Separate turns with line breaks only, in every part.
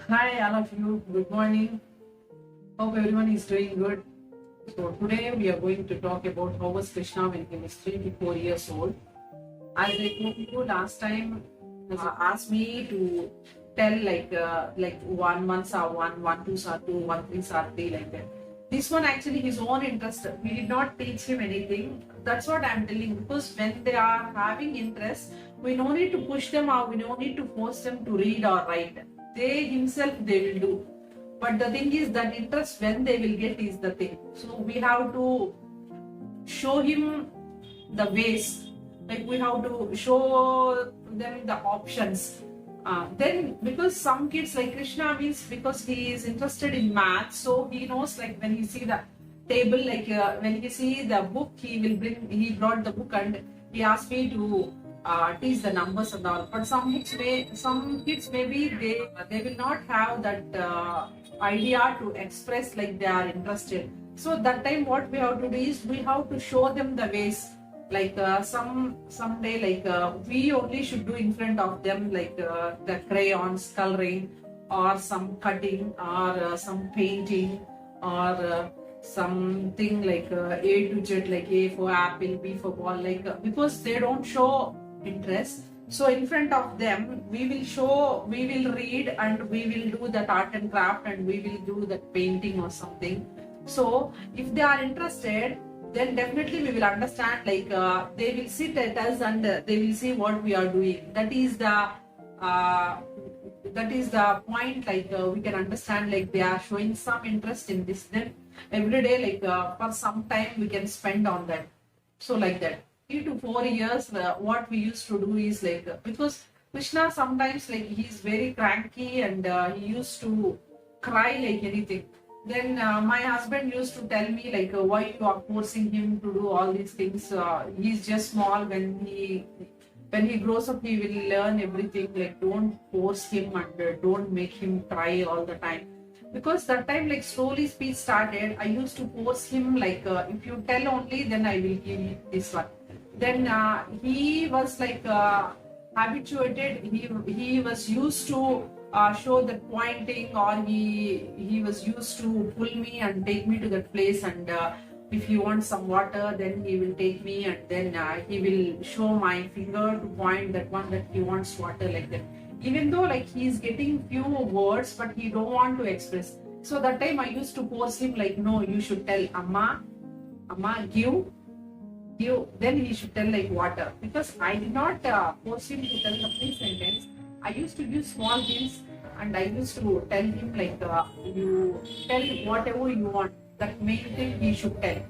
Hi, all of you. Good morning. Hope everyone is doing good. So today we are going to talk about how was Krishna when he was 3 to 4 years old. As I told you last time, asked me to tell like one are one twos are two, one threes are three, like that. This one actually his own interest. We did not teach him anything. That's what I'm telling. Because when they are having interest, we no need to push them or we no need to force them to read or write. They himself they will do. But the thing is that interest when they will get is the thing. So we have to show him the ways, like we have to show them the options. Then because some kids like Krishna means because he is interested in math, so he knows like when he see the table, like when he see the book, he brought the book and he asked me to teach the numbers and all. But some kids maybe they will not have that idea to express like they are interested. So that time what we have to do is we have to show them the ways, like someday like we only should do in front of them, like the crayons coloring or some cutting or some painting or something like A to Z, like A for apple, B for ball, like because they don't show interest. So in front of them we will read and we will do that art and craft and we will do that painting or something. So if they are interested, then definitely we will understand, like they will sit at us and they will see what we are doing. That is the point, like we can understand like they are showing some interest in this. Then every day, like for some time we can spend on that. So like that 3 to 4 years, what we used to do is like because Krishna sometimes like he's very cranky and he used to cry like anything. Then my husband used to tell me like why you are forcing him to do all these things. He's just small. When he grows up, he will learn everything. Like don't force him and don't make him cry all the time. Because that time like slowly speech started. I used to force him like if you tell only, then I will give you this one. Then he was like habituated. He was used to show that pointing, or he was used to pull me and take me to that place, and if he wants some water, then he will take me and then he will show my finger to point that one that he wants water, like that. Even though like he is getting few words, but he don't want to express. So that time I used to force him like, no, you should tell amma, give. Then he should tell like water, because I did not force him to tell the full sentence. I used to give small hints and I used to tell him like you tell whatever you want. That main thing he should tell.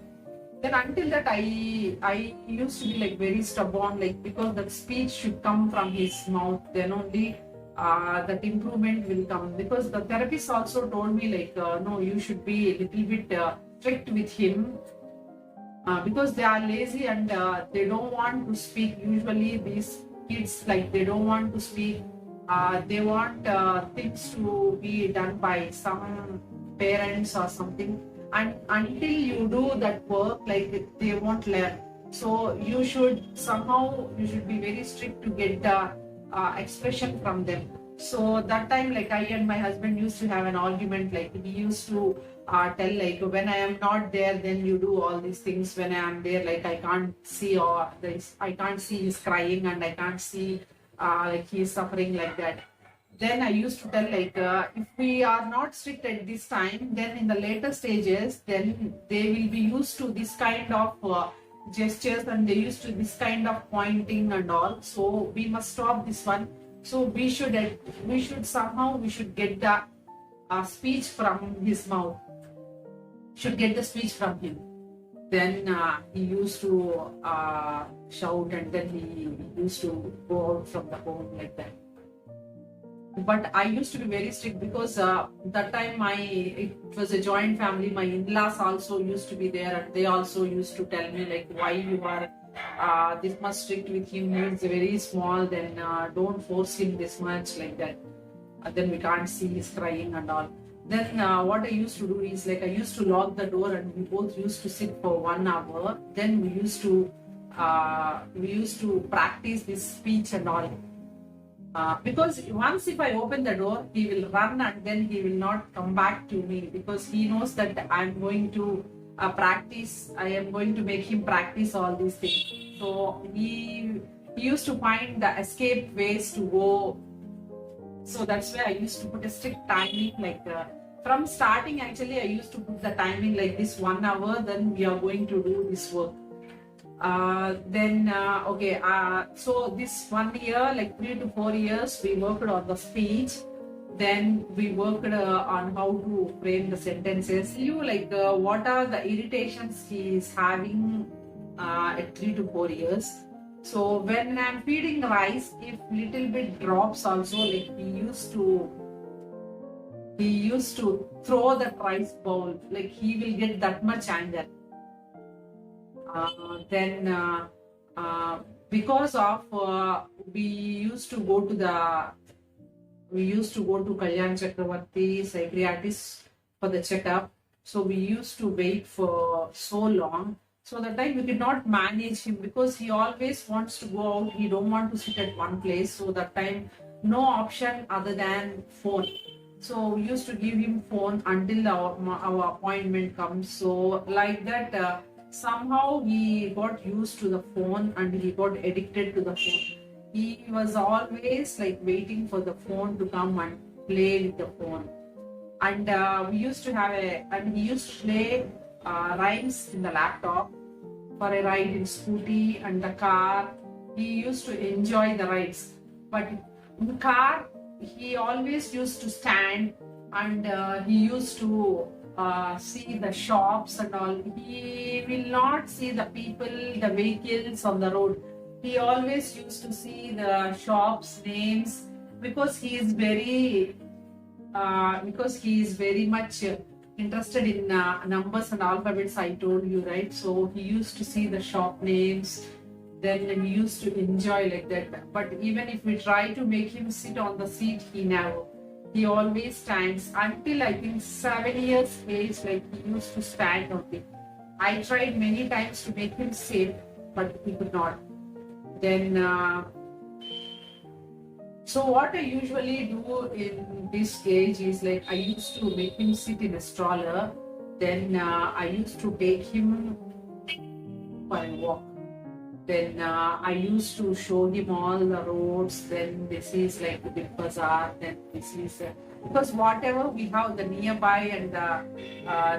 Then until that I used to be like very stubborn, like because that speech should come from his mouth. Then only that improvement will come. Because the therapist also told me like no, you should be a little bit strict with him. Because they are lazy and they don't want to speak. Usually these kids, like they don't want to speak. They want things to be done by some parents or something, and until you do that work, like they won't learn. So you should be very strict to get the expression from them. So that time like I and my husband used to have an argument. Like we used to tell like when I am not there, then you do all these things. When I am there, like I can't see, or I can't see he's crying and I can't see like he's suffering, like that. Then I used to tell like if we are not strict at this time, then in the later stages, then they will be used to this kind of gestures and they used to this kind of pointing and all. So we must stop this one. So we should get the speech from his mouth. Should get the speech from him. Then he used to shout, and then he used to go out from the home, like that. But I used to be very strict because that time it was a joint family. My in-laws also used to be there, and they also used to tell me like why you are this much strict with him. He's very small, then don't force him this much, like that. Then we can't see he's crying and all. Then what I used to do is like I used to lock the door and we both used to sit for 1 hour. Then we used to practice this speech and all. Because once if I open the door, he will run and then he will not come back to me, because he knows that I'm going to practice. I am going to make him practice all these things. So he used to find the escape ways to go. So that's why I used to put a strict timing, like from starting. Actually, I used to put the timing like this: 1 hour. Then we are going to do this work. So this 1 year, like 3 to 4 years, we worked on the speech. Then we worked on how to frame the sentences. You like what are the irritations he is having at 3 to 4 years. So when I'm feeding rice, if little bit drops also, like he used to throw the rice bowl, like he will get that much anger. Then because of we used to go to Kalyan Chakravarti psychiatrist for the checkup. So we used to wait for so long. So that time we could not manage him, because he always wants to go out. He don't want to sit at one place. So that time no option other than phone. So we used to give him phone until our appointment comes. So like that, somehow he got used to the phone and he got addicted to the phone. He was always like waiting for the phone to come and play with the phone. And he used to play rhymes in the laptop for a ride in scooty and the car. He used to enjoy the rides. But in the car, he always used to stand, and he used to see the shops and all. He will not see the people, the vehicles on the road. He always used to see the shops names, because he is very much interested in numbers and alphabets. I told you, right? So he used to see the shop names. Then he used to enjoy like that. But even if we try to make him sit on the seat, he always stands until I think 7 years age. Like he used to stand on it. I tried many times to make him sit, but he could not. Then so what I usually do in this age is, like, I used to make him sit in a stroller. Then I used to take him for a walk. Then I used to show him all the roads. Then this is like the big bazaar. Then this is because whatever we have the nearby and the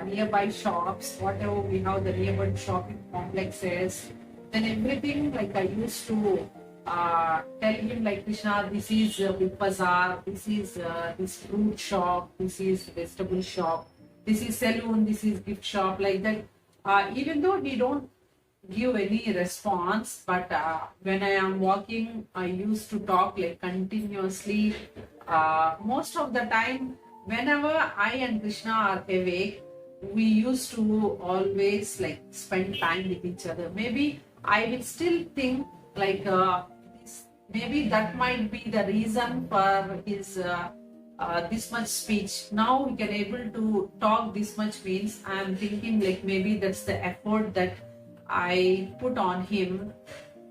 nearby shops, whatever we have the nearby shopping complexes, then everything, like, I used to tell him, like, Krishna, this is big bazaar, this is this fruit shop, this is vegetable shop, this is saloon, this is gift shop, like that. Even though he don't give any response, but when I am walking, I used to talk like continuously. Most of the time, whenever I and Krishna are awake, we used to always like spend time with each other. Maybe I will still think like maybe that might be the reason for his this much speech. Now we can able to talk this much means I am thinking like maybe that's the effort that I put on him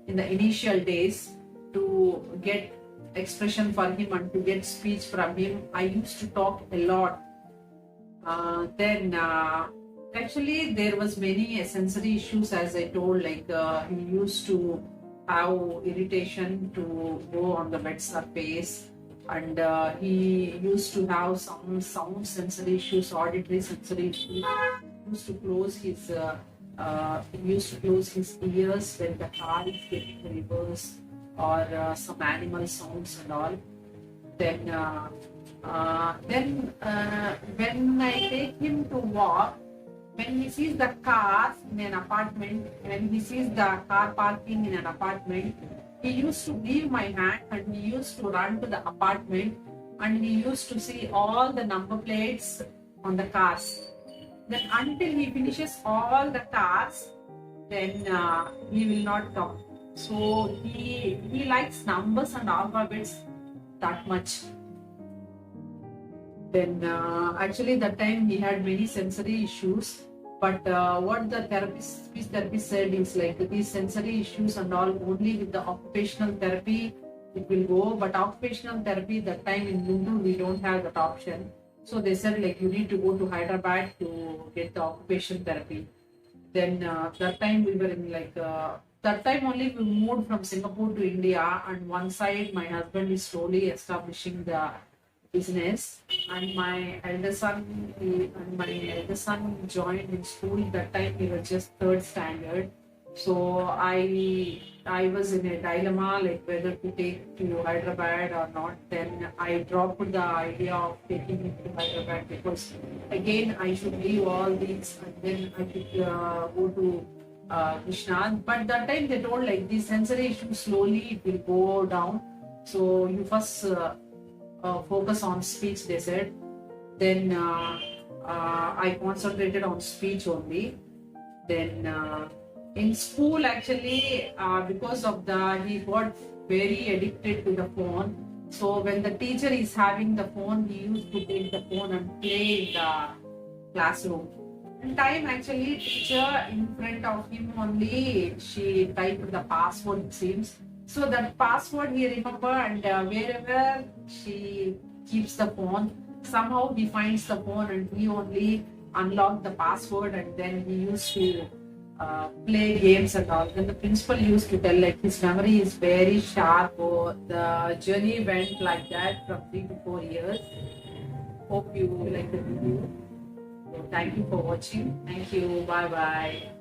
in the initial days to get expression for him and to get speech from him. I used to talk a lot. Then actually there was many sensory issues, as I told, like he used to have irritation to go on the wet surface, and he used to have some sound sensory issues, auditory sensory issues. He used to close his ears when the car is getting reversed, or some animal sounds and all. Then when I take him to walk, when he sees the cars in an apartment, when he sees the car parking in an apartment, he used to leave my hand and he used to run to the apartment, and he used to see all the number plates on the cars. Then until he finishes all the cars, then he will not come. So he likes numbers and alphabets that much. Then actually that time he had many sensory issues, but what the speech therapist said is like these sensory issues and all, only with the occupational therapy it will go. But occupational therapy, that time in Guntur, we don't have that option. So they said like you need to go to Hyderabad to get the occupational therapy. Then that time we were in like that time only we moved from Singapore to India, and one side my husband is slowly establishing the business, and my eldest son joined in school. That time we were just third standard, so I was in a dilemma like whether to take to Hyderabad or not. Then I dropped the idea of taking it to Hyderabad, because again I should leave all these and then I could go to Krishna. But that time they told like the sensory issue slowly it will go down. So you first focus on speech, they said. Then I concentrated on speech only. Then in school actually because of the he got very addicted to the phone. So when the teacher is having the phone, he used to take the phone and play in the classroom. One time actually teacher in front of him only she typed the password it seems. So that password he remember, and wherever she keeps the phone, somehow he finds the phone and he only unlocked the password, and then he used to play games and all. Then the principal used to tell like his memory is very sharp. Oh, the journey went like that from 3 to 4 years. Hope you like the video. So thank you for watching. Thank you. Bye bye.